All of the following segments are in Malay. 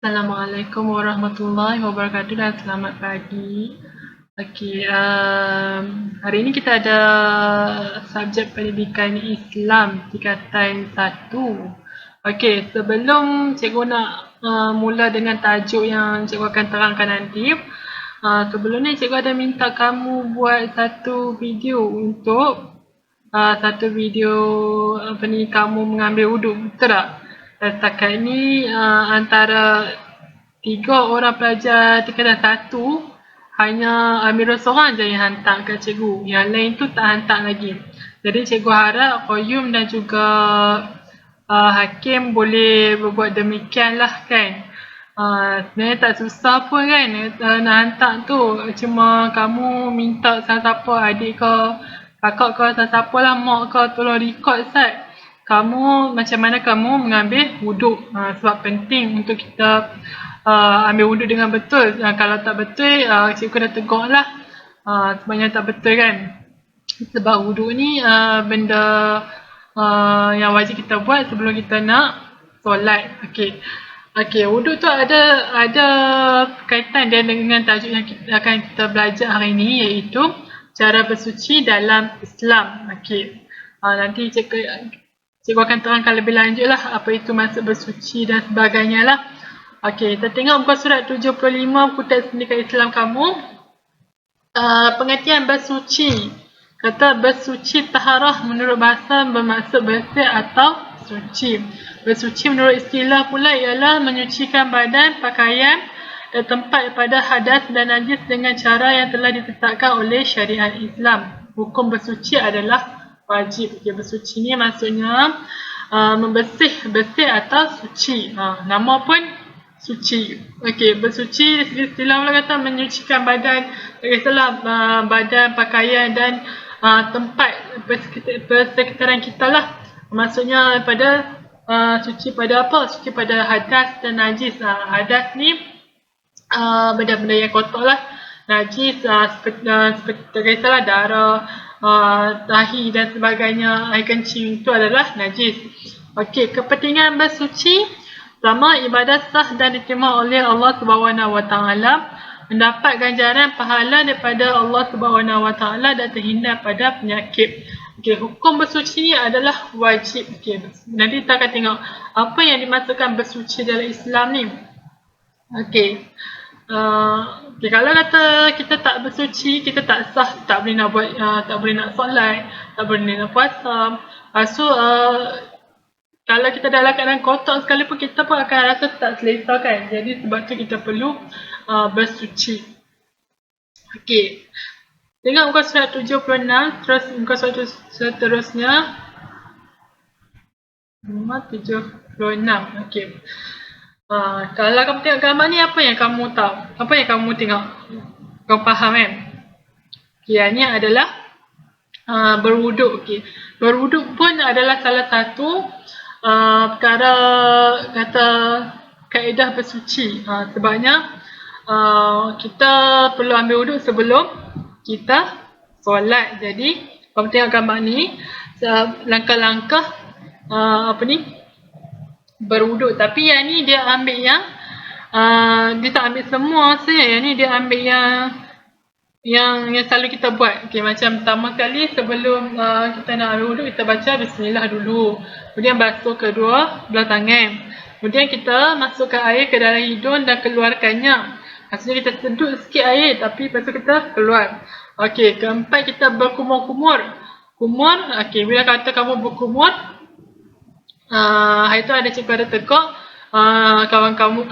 Assalamualaikum warahmatullahi wabarakatuh dan selamat pagi. Hari ini kita ada subjek pendidikan Islam tingkatan 1. Sebelum cikgu nak mula dengan tajuk yang cikgu akan terangkan nanti, sebelum ni cikgu ada minta kamu buat satu video untuk kamu mengambil wuduk, betul tak? Dan setakat ni antara 3 orang pelajar tingkatan 1 hanya Amirul seorang je yang hantar kat cikgu. Yang lain tu tak hantar lagi. Jadi cikgu harap Qayyum dan juga Hakim boleh berbuat demikian lah kan. Sebenarnya tak susah pun kan nak hantar tu. Cuma kamu minta siapa-siapa, adik ke, kakak ke, siapa lah, mak ke, tolong record Ustaz. Macam mana kamu mengambil wuduk. Sebab penting untuk kita ambil wuduk dengan betul. Kalau tak betul, cikgu dah tegur lah. Sebenarnya tak betul kan. Sebab wuduk ni benda yang wajib kita buat sebelum kita nak solat. Wuduk tu ada kaitan dia dengan tajuk yang akan kita belajar hari ini, iaitu cara bersuci dalam Islam. Nanti cikgu akan terangkan lebih lanjut lah apa itu maksud bersuci dan sebagainya lah. Kita tengok muka surat 75 buku teks pendidikan Islam kamu. Pengertian bersuci. Kata bersuci taharah menurut bahasa bermaksud bersih atau suci. Bersuci menurut istilah pula ialah menyucikan badan, pakaian dan tempat daripada hadas dan najis dengan cara yang telah ditetapkan oleh syariat Islam. Hukum bersuci adalah wajib. Bersuci ni maksudnya bersih atau suci. Nama pun suci. Bersuci istilah pula kata menyucikan badan, badan, pakaian dan tempat persekitaran kita lah. Maksudnya pada suci pada apa? Suci pada hadas dan najis. Hadas ni benda-benda yang kotor lah. Najis seperti darah, tahi dan sebagainya, air kencing, itu adalah najis. Kepentingan bersuci. Pertama, ibadat sah dan diterima oleh Allah Subhanahu Wa Taala, mendapat ganjaran pahala daripada Allah Subhanahu Wa Taala dan terhindar pada penyakit. Hukum bersuci ni adalah wajib. Nanti kita akan tengok apa yang dimaksudkan bersuci dalam Islam ni. Kalau kata kita tak bersuci, kita tak sah, tak boleh nak buat, tak boleh nak solat, tak boleh nak puasa. Kalau kita dalam keadaan kotor sekalipun, kita pun akan rasa tak selesa kan. Jadi sebab tu kita perlu bersuci. Tengok muka surat 76, terus muka surat seterusnya 76. Kalau kamu tengok gambar ni, apa yang kamu tahu? Apa yang kamu tengok? Kamu faham kan? Ini adalah berwuduk. Berwuduk pun adalah salah satu perkara kata kaedah bersuci. Sebabnya kita perlu ambil wuduk sebelum kita solat. Jadi kamu tengok gambar ni, langkah-langkah berwuduk. Tapi yang ni dia ambil dia tak ambil semua saja. Yang ni dia ambil yang selalu kita buat. Macam pertama kali sebelum kita nak ambil wuduk, kita baca bismillah dulu. Kemudian basuh kedua belah tangan. Kemudian kita masukkan air ke dalam hidung dan keluarkannya. Maksudnya kita sedut sikit air, tapi lepas tu kita keluar. Keempat, kita berkumur-kumur. Bila kata kamu berkumur, hari tu ada cikgu ada tegak kawan kamu,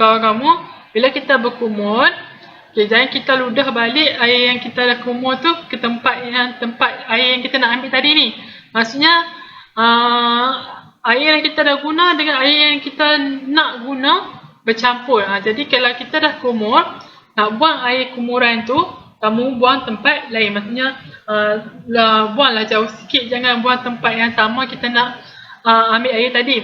bila kita berkumur, jangan kita ludah balik air yang kita dah kumur tu ke tempat air yang kita nak ambil tadi ni. Maksudnya air yang kita dah guna dengan air yang kita nak guna bercampur. Jadi kalau kita dah kumur, nak buang air kumuran tu, kamu buang tempat lain. Maksudnya buanglah jauh sikit, jangan buang tempat yang sama kita nak ambil air tadi.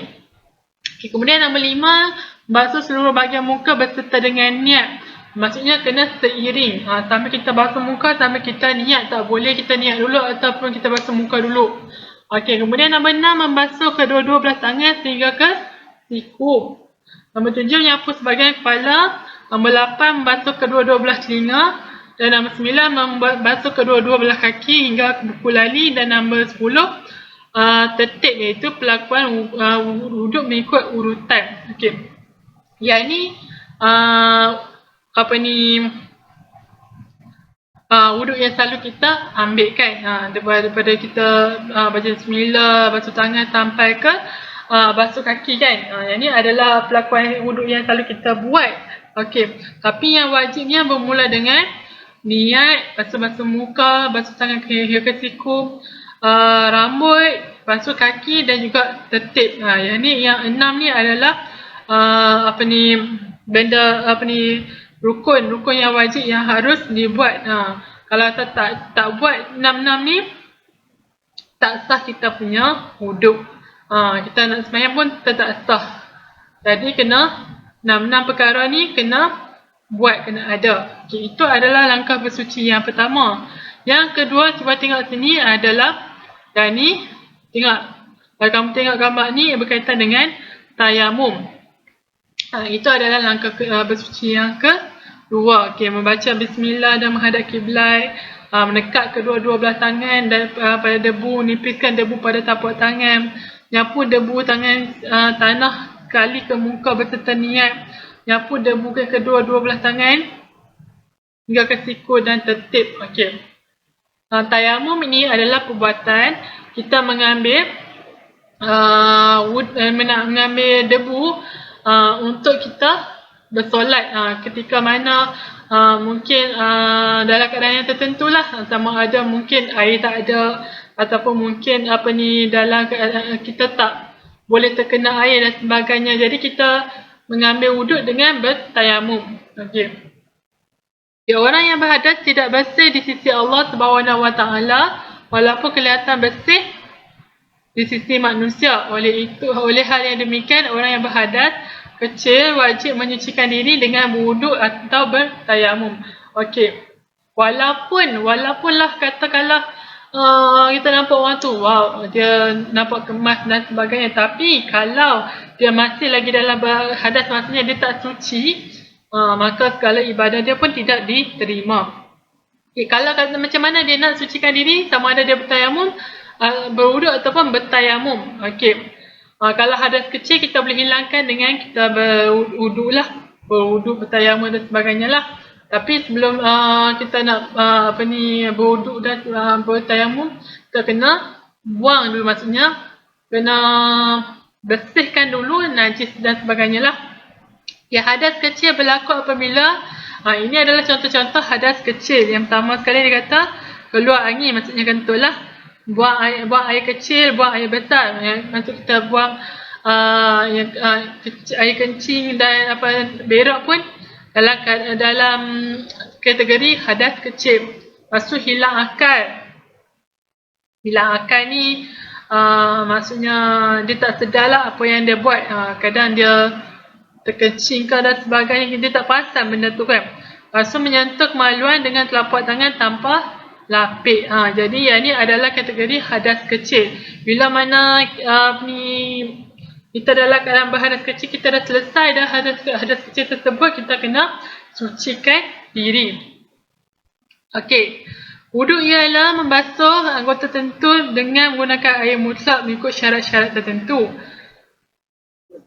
Kemudian nombor 5, basuh seluruh bahagian muka berserta dengan niat. Maksudnya kena seiring. Sambil kita basuh muka, sambil kita niat. Tak boleh kita niat dulu ataupun kita basuh muka dulu. Kemudian nombor 6, membasuh kedua-dua belah tangan sehingga ke siku. Nombor 7 menyapu sebahagian kepala. Nombor 8 membasuh kedua-dua belah telinga. Dan nombor 9 membasuh kedua-dua belah kaki hingga buku lali. Dan nombor 10 tertib, iaitu pelakuan wuduk mengikut urutan. Okey. Yang ni wuduk yang selalu kita ambil kan, daripada kita baca bismillah, basuh tangan sampai ke basuh kaki kan. Yang ni adalah pelakuan wuduk yang selalu kita buat. Okey. Tapi yang wajibnya bermula dengan niat, basuh muka, basuh tangan hingga ke siku, rambut, basuh kaki dan juga tertib. Yang ni, yang 6 ni adalah rukun yang wajib yang harus dibuat. Kalau tak buat 6 ni, tak sah kita punya wuduk. Kita nak sembahyang pun tak sah. Jadi kena 6 perkara ni kena buat, kena ada. Okay, itu adalah langkah bersuci yang pertama. Yang kedua, cuba tengok sini adalah, dan ni tengok, kalau kamu tengok gambar ni berkaitan dengan tayamum. Itu adalah langkah bersuci yang kedua. Okay, membaca bismillah dan menghadap kiblat, menekat kedua-dua belah tangan dan pada debu, nipiskan debu pada tapak tangan, nyapu debu tanah kali ke muka berserta niat, nyapu debu ke kedua-dua belah tangan hingga ke siku dan tertib. Okey. Tayamum ini adalah perbuatan kita mengambil debu untuk kita bersolat ketika mana mungkin dalam keadaan yang tertentu lah, sama ada mungkin air tak ada ataupun mungkin dalam keadaan kita tak boleh terkena air dan sebagainya. Jadi kita mengambil wuduk dengan bertayamum. Okey. Orang yang berhadas tidak bersih di sisi Allah Subhanahu Wa Taala walaupun kelihatan bersih di sisi manusia. Oleh hal yang demikian, orang yang berhadas kecil wajib menyucikan diri dengan berwuduk atau bertayamum. Okey. Walaupunlah katakanlah kita nampak orang tu, wow, dia nampak kemas dan sebagainya, tapi kalau dia masih lagi dalam hadas, maksudnya dia tak suci, maka segala ibadah dia pun tidak diterima. Okay, kalau macam mana dia nak sucikan diri, sama ada dia bertayamum, berwuduk ataupun bertayamum. Okey. Kalau hadas kecil kita boleh hilangkan dengan kita berwuduk lah, berwuduk, bertayamum dan sebagainya lah. Tapi sebelum kita nak berwuduk dan bertayamum, kita kena buang dulu, maksudnya kena bersihkan dulu najis dan sebagainya lah. Ya, hadas kecil berlaku apabila ini adalah contoh-contoh hadas kecil. Yang pertama sekali dia kata keluar angin, maksudnya kentut lah. Buang air kecil, buang air besar. Maksud kita buang air kencing dan berak pun dalam kategori hadas kecil. Lepas tu hilang akal. Hilang akal ni maksudnya dia tak sedar lah apa yang dia buat. Kadang dia terkencing dan sebagainya, dia tak perasan benda tu kan. Lepas tu menyentuh kemaluan dengan telapak tangan tanpa lapik. Jadi yang ni adalah kategori hadas kecil. Bila mana kita dalam keadaan berhadas kecil, kita dah selesai dah hadas kecil tersebut, kita kena sucikan diri. Okey. Wuduk ialah membasuh anggota tertentu dengan menggunakan air mutlak mengikut syarat-syarat tertentu.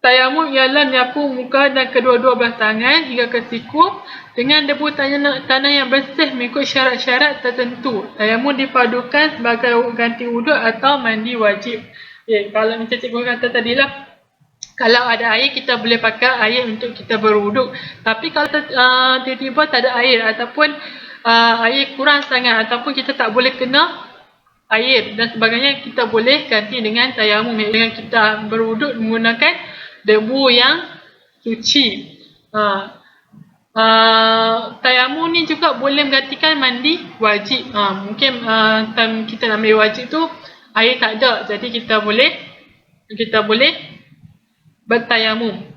Tayamum ialah menyapu muka dan kedua-dua belah tangan hingga ke siku dengan debu tanah yang bersih mengikut syarat-syarat tertentu. Tayamum dipadukan sebagai ganti wuduk atau mandi wajib. Kalau macam cikgu kata tadilah, kalau ada air kita boleh pakai air untuk kita berwuduk. Tapi kalau tiba-tiba tak ada air ataupun air kurang sangat ataupun kita tak boleh kena air dan sebagainya, kita boleh ganti dengan tayamum, dengan kita berwuduk menggunakan debu yang suci. Tayamum ni juga boleh menggantikan mandi wajib. Mungkin time kita nak ambil wajib tu air tak ada, jadi kita boleh bertayamum.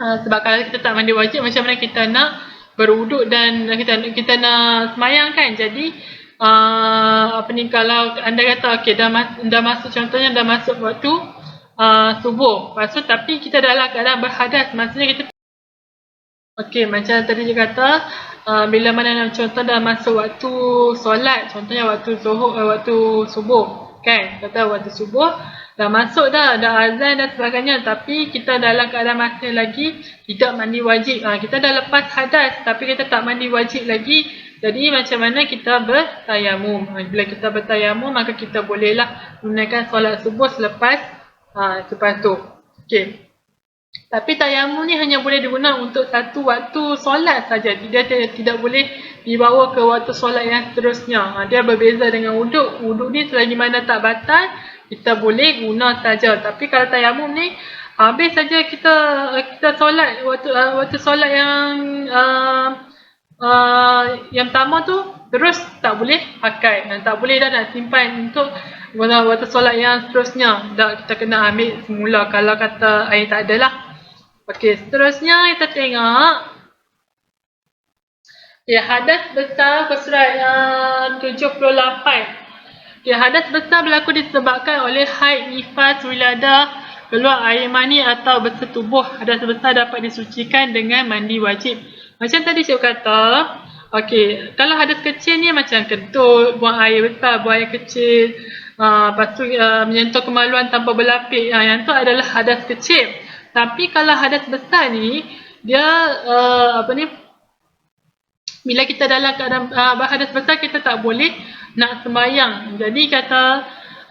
Sebab kalau kita tak mandi wajib, macam mana kita nak berwuduk dan kita nak semayang kan. Jadi kalau anda kata okey dah masuk, contohnya dah masuk waktu subuh. Lepas tu tapi kita dalam keadaan berhadas, maksudnya kita okey, macam tadi dia kata bila mana contoh dah masuk waktu solat, contohnya waktu zuhur, waktu subuh kan, kata waktu subuh dah masuk dah azan dan sebagainya, tapi kita dalam keadaan masih lagi tidak mandi wajib. Kita dah lepas hadas tapi kita tak mandi wajib lagi. Jadi macam mana kita bertayamum? Bila kita bertayamum maka kita bolehlah menunaikan solat subuh selepas tu. Okey. Tapi tayamum ni hanya boleh digunakan untuk satu waktu solat saja. Dia tidak boleh dibawa ke waktu solat yang seterusnya. Dia berbeza dengan wuduk. Wuduk ni selagi mana tak batal, kita boleh guna saja. Tapi kalau tayamum ni, habis saja kita solat, waktu solat yang pertama tu, terus tak boleh pakai. Tak boleh dah nak simpan untuk waktu solat yang seterusnya. Kita kena ambil semula kalau kata air tak ada lah. Okey, seterusnya kita tengok hadas besar surat yang 78. Hadas besar berlaku disebabkan oleh haid, nifas, wiladah, keluar air mani atau bersetubuh. Hadas besar dapat disucikan dengan mandi wajib. Macam tadi saya kata, okey, kalau hadas kecil ni macam kentut, buang air besar, buang air kecil, lepas tu menyentuh kemaluan tanpa berlapik, yang tu adalah hadas kecil. Tapi kalau hadas besar ni, dia bila kita dalam keadaan berhadas besar, kita tak boleh nak sembahyang. Jadi kata,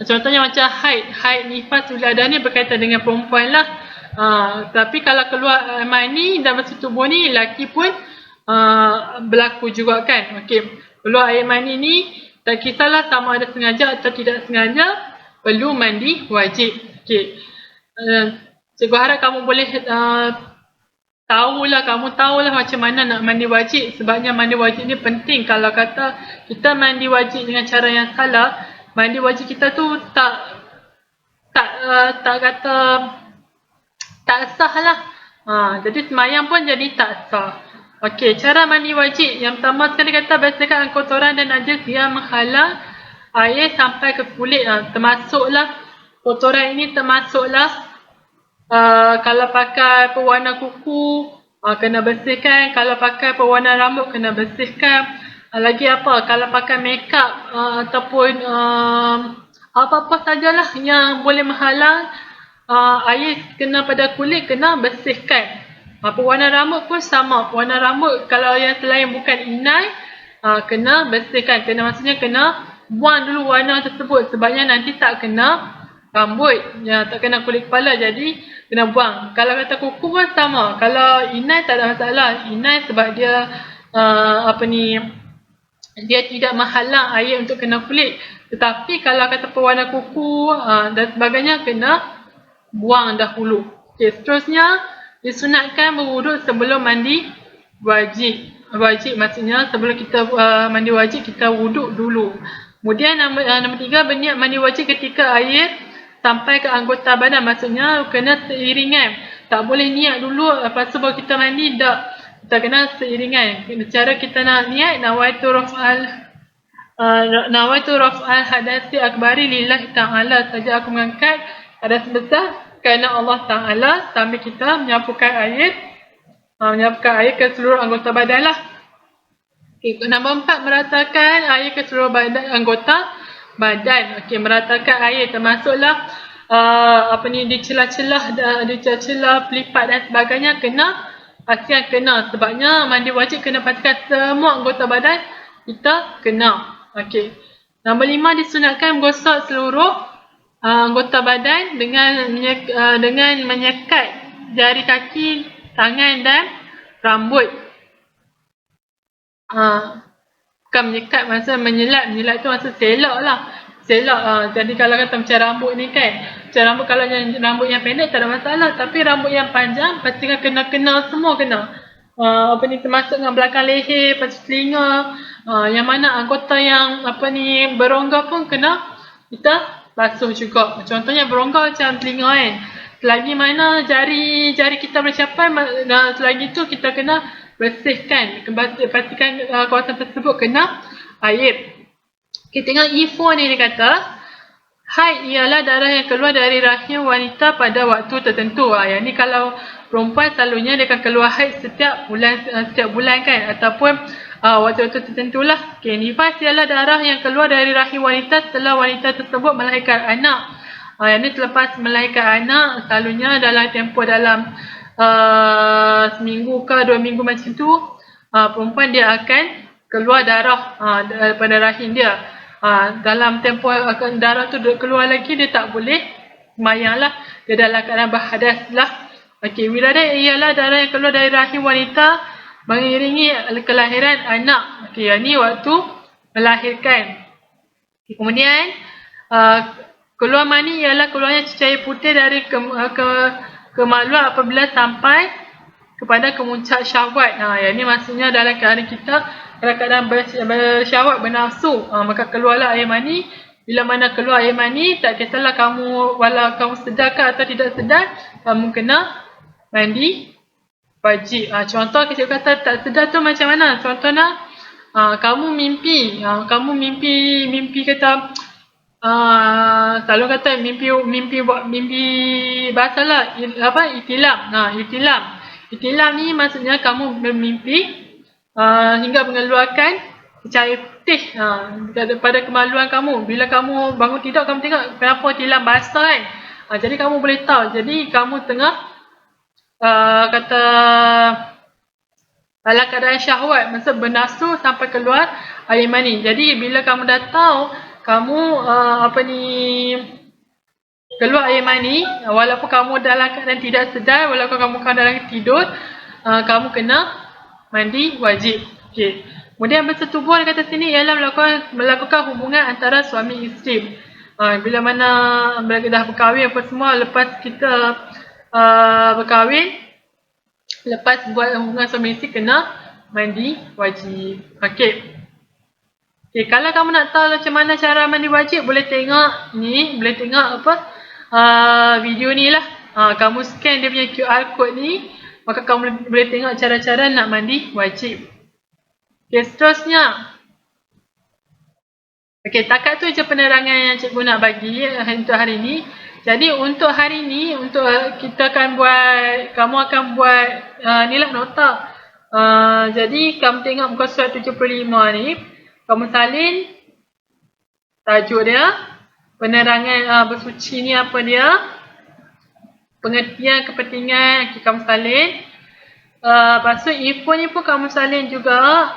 contohnya macam haid, nifas, wiladah ni berkaitan dengan perempuan lah. Tapi kalau keluar mani dan bersetubuh ni, lelaki pun berlaku juga kan. Okey, keluar air mani ni, tak kisahlah sama ada sengaja atau tidak sengaja, perlu mandi wajib. Okey. Cikgu harap kamu boleh kamu tahulah macam mana nak mandi wajib. Sebabnya mandi wajib ni penting. Kalau kata kita mandi wajib dengan cara yang salah, mandi wajib kita tu tak sah lah. Jadi sembahyang pun jadi tak sah. Okey, cara mandi wajib. Yang pertama sekali kata, bersihkan kotoran dan najis yang menghalang air sampai ke kulit. Termasuklah kotoran ini, termasuklah kalau pakai pewarna kuku, kena bersihkan. Kalau pakai pewarna rambut, kena bersihkan. Lagi apa? Kalau pakai makeup ataupun apa-apa sajalah yang boleh menghalang air kena pada kulit, kena bersihkan. Pewarna rambut pun sama. Pewarna rambut kalau yang selain bukan inai, kena bersihkan. Maksudnya kena buang dulu warna tersebut. Sebabnya nanti tak kena rambut, tak kena kulit kepala, jadi kena buang. Kalau kata kuku pun sama. Kalau inai tak ada masalah. Inai sebab dia dia tidak menghalang air untuk kena kulit. Tetapi kalau kata pewarna kuku dan sebagainya, kena buang dahulu. Okey, seterusnya disunatkan berwuduk sebelum mandi wajib. Wajib maksudnya sebelum kita mandi wajib, kita wuduk dulu. Kemudian nombor 3, berniat mandi wajib ketika air sampai ke anggota badan. Maksudnya kena seiringan. Tak boleh niat dulu lepas tu baru kita mandi. Tak. Kita kena seiringan. Cara kita nak niat, nawaitu raf'al hadasi akbari lillahi ta'ala. Saja aku mengangkat hadas besar kerana Allah Ta'ala, sambil kita menyapukan air ke seluruh anggota badan lah. Okay, nombor 4, meratakan air ke seluruh anggota badan. Okey, meratakan air termasuklah di celah-celah pelipat dan sebagainya, pastikan kena. Sebabnya mandi wajib kena pastikan semua anggota badan kita kena. Okey. Nombor 5, disunatkan menggosok seluruh anggota badan dengan menyekat jari kaki, tangan dan rambut. Bukan menyekat, maksudnya menyelat tu maksud selak lah. Jadi kalau kata macam rambut ni kan, macam rambut, kalau rambut yang pendek tak ada masalah. Tapi rambut yang panjang, pastikan kena semua kena. Termasuk dengan belakang leher, lepas telinga, yang mana anggota yang berongga pun kena kita basuh juga. Contohnya berongga macam telinga kan, selagi mana jari kita bercapai, selagi tu kita kena bersihkan, pastikan kawasan tersebut kena air. Okay, tengok info ni dia kata, Haid ialah darah yang keluar dari rahim wanita pada waktu tertentu. Yang ni kalau perempuan selalunya dia akan keluar haid setiap bulan kan, ataupun waktu-waktu tertentu lah. Okay, nifas ialah darah yang keluar dari rahim wanita setelah wanita tersebut melahirkan anak. Yang ni selepas melahirkan anak, selalunya dalam tempoh dalam seminggu ke 2 minggu macam tu, perempuan dia akan keluar darah daripada rahim dia. Dalam tempoh darah tu keluar lagi, dia tak boleh sembahyang lah, dia dalam keadaan berhadas lah. Okey, wiladah ialah darah yang keluar dari rahim wanita mengiringi kelahiran anak. Okey, yang ni waktu melahirkan. Okay, kemudian keluar mani ialah keluarnya cecair putih dari kemaluan apabila sampai kepada kemuncak syahwat. Yang ni maksudnya dalam keadaan kita dalam keadaan bersyahwat, bernafsu, maka keluarlah air mani. Bila mana keluar air mani, tak kisahlah kamu, walau kamu sedar ke atau tidak sedar, kamu kena mandi wajib. Contoh kita kata tak sedar tu macam mana? Contohnya kamu mimpi, mimpi kata selalu kata mimpi bahasalah itilam. Itilam ni maksudnya kamu bermimpi hingga mengeluarkan cecair putih daripada kemaluan kamu. Bila kamu bangun tidur, kamu tengok kenapa tilam basah kan. Jadi kamu boleh tahu. Jadi kamu tengah kata dalam keadaan syahwat, maksud bernafsu sampai keluar air mani. Jadi bila kamu dah tahu kamu keluar air mani, walaupun kamu dalam keadaan tidak sedar, walaupun kamu dalam tidur, kamu kena mandi wajib. Okey. Kemudian bersetubuh kata sini ialah melakukan hubungan antara suami isteri. Bila mana mereka dah berkahwin apa semua, lepas kita berkahwin, lepas buat hubungan suami isteri kena mandi wajib. Okey. Okey, kalau kamu nak tahu macam mana cara mandi wajib, boleh tengok ni, video ni lah. Kamu scan dia punya QR code ni, maka kamu boleh tengok cara-cara nak mandi wajib. Okay, seterusnya. Okay, takat tu je penerangan yang cikgu nak bagi untuk hari ni. Jadi untuk hari ni, untuk kita akan buat, kamu akan buat ni lah nota. Jadi kamu tengok muka surat 75 ni, kamu salin tajuk dia, penerangan bersuci ni apa dia, pengertian, kepentingan, okay, kamu salin. Lepas tu info ni pun kamu salin juga.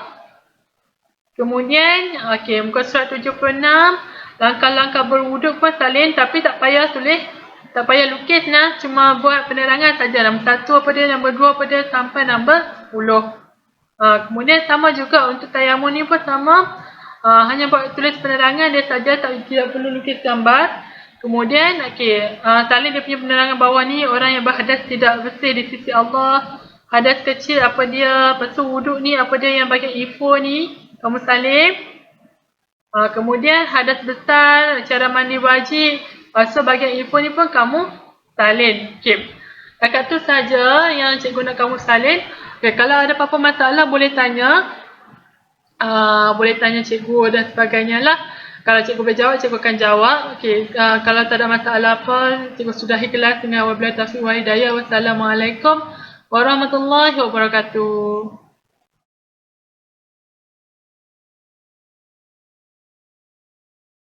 Kemudian, okay, muka surat 76, langkah-langkah berwuduk pun salin, tapi tak payah tulis, tak payah lukis lah, cuma buat penerangan saja. Nombor 1 apa dia, nombor 2 apa dia, sampai nombor 10. Kemudian sama juga untuk tayamum ni pun sama, hanya buat tulis penerangan dia saja, tidak perlu lukis gambar. Kemudian, okay, salin dia punya penerangan bawah ni, orang yang berhadas tidak bersih di sisi Allah. Hadas kecil apa dia, lepas tu wuduk ni apa dia, yang bagian info ni kamu salin. Kemudian hadas besar, cara mandi wajib, so bagian info ni pun kamu salin. Okay. Dekat tu saja yang cikgu nak kamu salin. Okay, kalau ada apa-apa masalah boleh tanya. Boleh tanya cikgu dan sebagainya lah. Kalau cikgu boleh jawab, cikgu akan jawab. Okay. Kalau tak ada masalah apa, cikgu sudahi kelas dengan wabillahi taufiq wal hidayah. Wassalamualaikum warahmatullahi wabarakatuh.